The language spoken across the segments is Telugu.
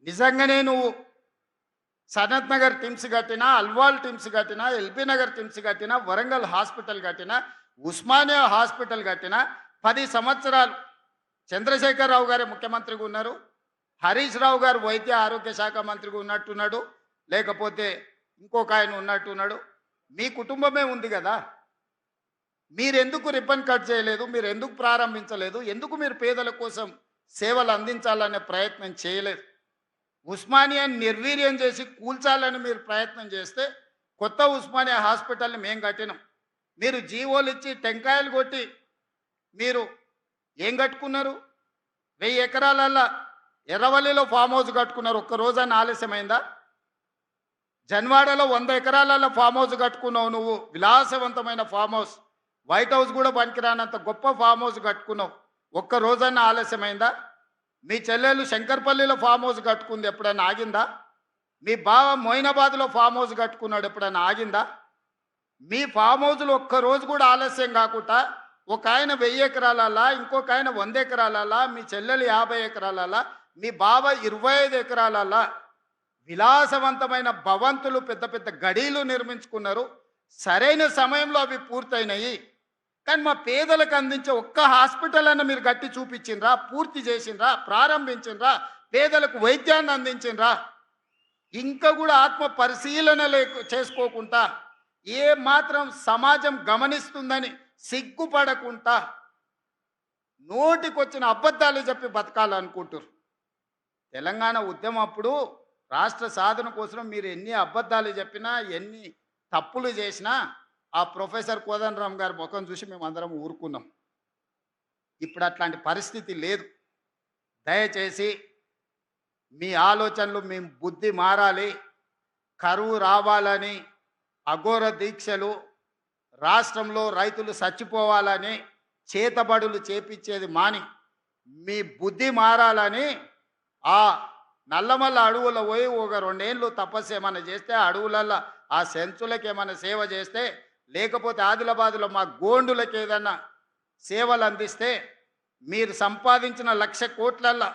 నిజంగానే నువ్వు సనత్ నగర్ టిమ్స్ కట్టినా, అల్వాల్ టిమ్స్ కట్టినా, ఎల్బీ నగర్ టిమ్స్ కట్టినా, వరంగల్ హాస్పిటల్ కట్టినా, ఉస్మానియా హాస్పిటల్ కట్టినా 10 సంవత్సరాలు చంద్రశేఖరరావు గారే ముఖ్యమంత్రిగా ఉన్నారు. హరీష్ రావు గారు వైద్య ఆరోగ్య శాఖ మంత్రిగా ఉన్నట్టున్నాడు, లేకపోతే ఇంకొక ఆయన ఉన్నట్టున్నాడు. మీ కుటుంబమే ఉంది కదా, మీరెందుకు రిబ్బన్ కట్ చేయలేదు? మీరు ఎందుకు ప్రారంభించలేదు? ఎందుకు మీరు పేదల కోసం సేవలు అందించాలనే ప్రయత్నం చేయలేదు? ఉస్మానియాని నిర్వీర్యం చేసి కూల్చాలని మీరు ప్రయత్నం చేస్తే కొత్త ఉస్మానియా హాస్పిటల్ని మేము కట్టినాం. మీరు జీవోలు ఇచ్చి టెంకాయలు కొట్టి మీరు ఏం కట్టుకున్నారు? 1000 ఎకరాలల్లో ఎర్రవల్లిలో ఫామ్ హౌస్ కట్టుకున్నారు. ఒక్క రోజైనా ఆలస్యమైందా? జన్వాడలో 100 ఎకరాలలో ఫామ్ హౌస్ కట్టుకున్నావు నువ్వు, విలాసవంతమైన ఫామ్ హౌస్. వైట్ హౌస్ కూడా పనికిరానంత గొప్ప ఫామ్ హౌస్ కట్టుకున్నావు. ఒక్క రోజైనా ఆలస్యమైందా? మీ చెల్లెలు శంకర్పల్లిలో ఫామ్ హౌస్ కట్టుకుంది, ఎప్పుడైనా ఆగిందా? మీ బావ మొయినాబాద్లో ఫామ్ హౌస్ కట్టుకున్నాడు, ఎప్పుడైనా ఆగిందా? మీ ఫామ్ హౌస్లో ఒక్కరోజు కూడా ఆలస్యం కాకుండా ఒక ఆయన 1000 ఎకరాలలా, ఇంకొక ఆయన 100 ఎకరాలలా, మీ చెల్లెలు 50 ఎకరాలలా, మీ బావ 25 ఎకరాలలా విలాసవంతమైన భవంతులు, పెద్ద పెద్ద గడీలు నిర్మించుకున్నారు. సరైన సమయంలో అవి పూర్తయినాయి. కానీ మా పేదలకు అందించే ఒక్క హాస్పిటల్ అన్న మీరు కట్టి చూపించిండ్రా? పూర్తి చేసిండ్రా? ప్రారంభించిండ్రా? పేదలకు వైద్యాన్ని అందించిండ్రా? ఇంకా కూడా ఆత్మ పరిశీలన చేసుకోకుండా ఏ మాత్రం సమాజం గమనిస్తుందని సిగ్గుపడకుండా నోటికొచ్చిన అబద్ధాలు చెప్పి బతకాలనుకుంటారు. తెలంగాణ ఉద్యమం అప్పుడు రాష్ట్ర సాధన కోసం మీరు ఎన్ని అబద్ధాలు చెప్పినా, ఎన్ని తప్పులు చేసినా ఆ ప్రొఫెసర్ కోదండరామ్ గారి ముఖం చూసి మేము అందరం ఊరుకున్నాం. ఇప్పుడు అట్లాంటి పరిస్థితి లేదు. దయచేసి మీ ఆలోచనలు, మీ బుద్ధి మారాలి. కరువు రావాలని అఘోర దీక్షలు, రాష్ట్రంలో రైతులు చచ్చిపోవాలని చేతబడులు చేపించేది మాని మీ బుద్ధి మారాలని ఆ నల్లమల్ల అడవుల పోయి ఒక 2 ఏళ్ళు తపస్సు ఏమైనా చేస్తే, అడవులల్లో ఆ సెంచులకు ఏమైనా సేవ చేస్తే, లేకపోతే ఆదిలాబాద్లో మా గోండులకు ఏదన్నా సేవలు అందిస్తే మీరు సంపాదించిన 1,00,000 కోట్లల్లో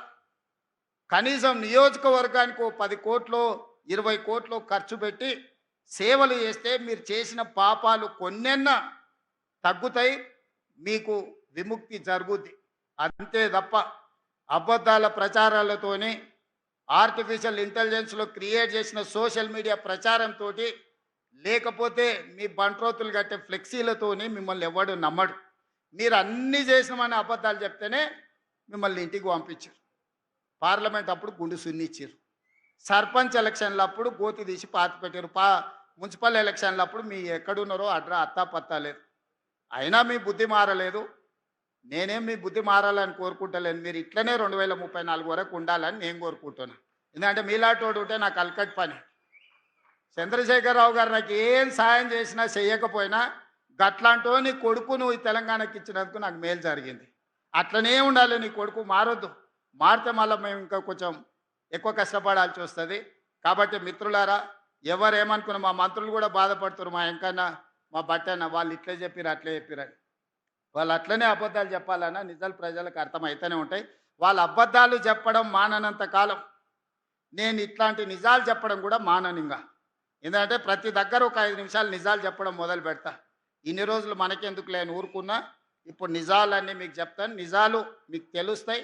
కనీసం నియోజకవర్గానికి 10 కోట్లు 20 కోట్లు ఖర్చు పెట్టి సేవలు చేస్తే మీరు చేసిన పాపాలు కొన్నెన్నా తగ్గుతాయి, మీకు విముక్తి జరుగుద్ది. అంతే తప్ప అబద్ధాల ప్రచారాలతోని, ఆర్టిఫిషియల్ ఇంటెలిజెన్స్లో క్రియేట్ చేసిన సోషల్ మీడియా ప్రచారంతో, లేకపోతే మీ బంట్రోతులు కట్టే ఫ్లెక్సీలతోని మిమ్మల్ని ఎవడు నమ్మడు. మీరు అన్నీ చేసినామని అబద్ధాలు చెప్తేనే మిమ్మల్ని ఇంటికి పంపించారు. పార్లమెంట్ అప్పుడు గుండు సున్నిచ్చారు. సర్పంచ్ ఎలక్షన్లు అప్పుడు గోతి తీసి పాతి పెట్టారు. మున్సిపల్ ఎలక్షన్లు అప్పుడు మీ ఎక్కడున్నారో అత్తా పత్తా లేదు. అయినా మీ బుద్ధి మారలేదు. నేనేం మీ బుద్ధి మారాలని కోరుకుంటలేను. మీరు ఇట్లనే 2034 వరకు ఉండాలని నేను కోరుకుంటున్నాను. ఎందుకంటే మీలాంటోడు ఉంటే నాకు అలకట్ పని. చంద్రశేఖరరావు గారు నాకు ఏం సాయం చేసినా చేయకపోయినా గట్లాంటో నీ కొడుకు నువ్వు ఈ తెలంగాణకి ఇచ్చినందుకు నాకు మేలు జరిగింది. అట్లనే ఉండాలి. నీ కొడుకు మారొద్దు. మారితే మళ్ళీ మేము ఇంకా కొంచెం ఎక్కువ కష్టపడాల్సి వస్తుంది. కాబట్టి మిత్రులారా, ఎవరేమనుకున్నా, మా మంత్రులు కూడా బాధపడుతున్నారు. మా ఎంకన్నా, మా బట్టన్న వాళ్ళు ఇట్లే చెప్పిరు అట్లే చెప్పిరని. వాళ్ళు అట్లనే అబద్ధాలు చెప్పాలన్నా నిజాలు ప్రజలకు అర్థమవుతూనే ఉంటాయి. వాళ్ళ అబద్ధాలు చెప్పడం మాననంత కాలం నేను ఇట్లాంటి నిజాలు చెప్పడం కూడా మాననింగా. ఎందుకంటే ప్రతి దగ్గర ఒక 5 నిమిషాలు నిజాలు చెప్పడం మొదలు పెడతా. ఇన్ని రోజులు మనకెందుకు లేని ఊరుకున్నా. ఇప్పుడు నిజాలన్నీ మీకు చెప్తాను. నిజాలు మీకు తెలుస్తాయి.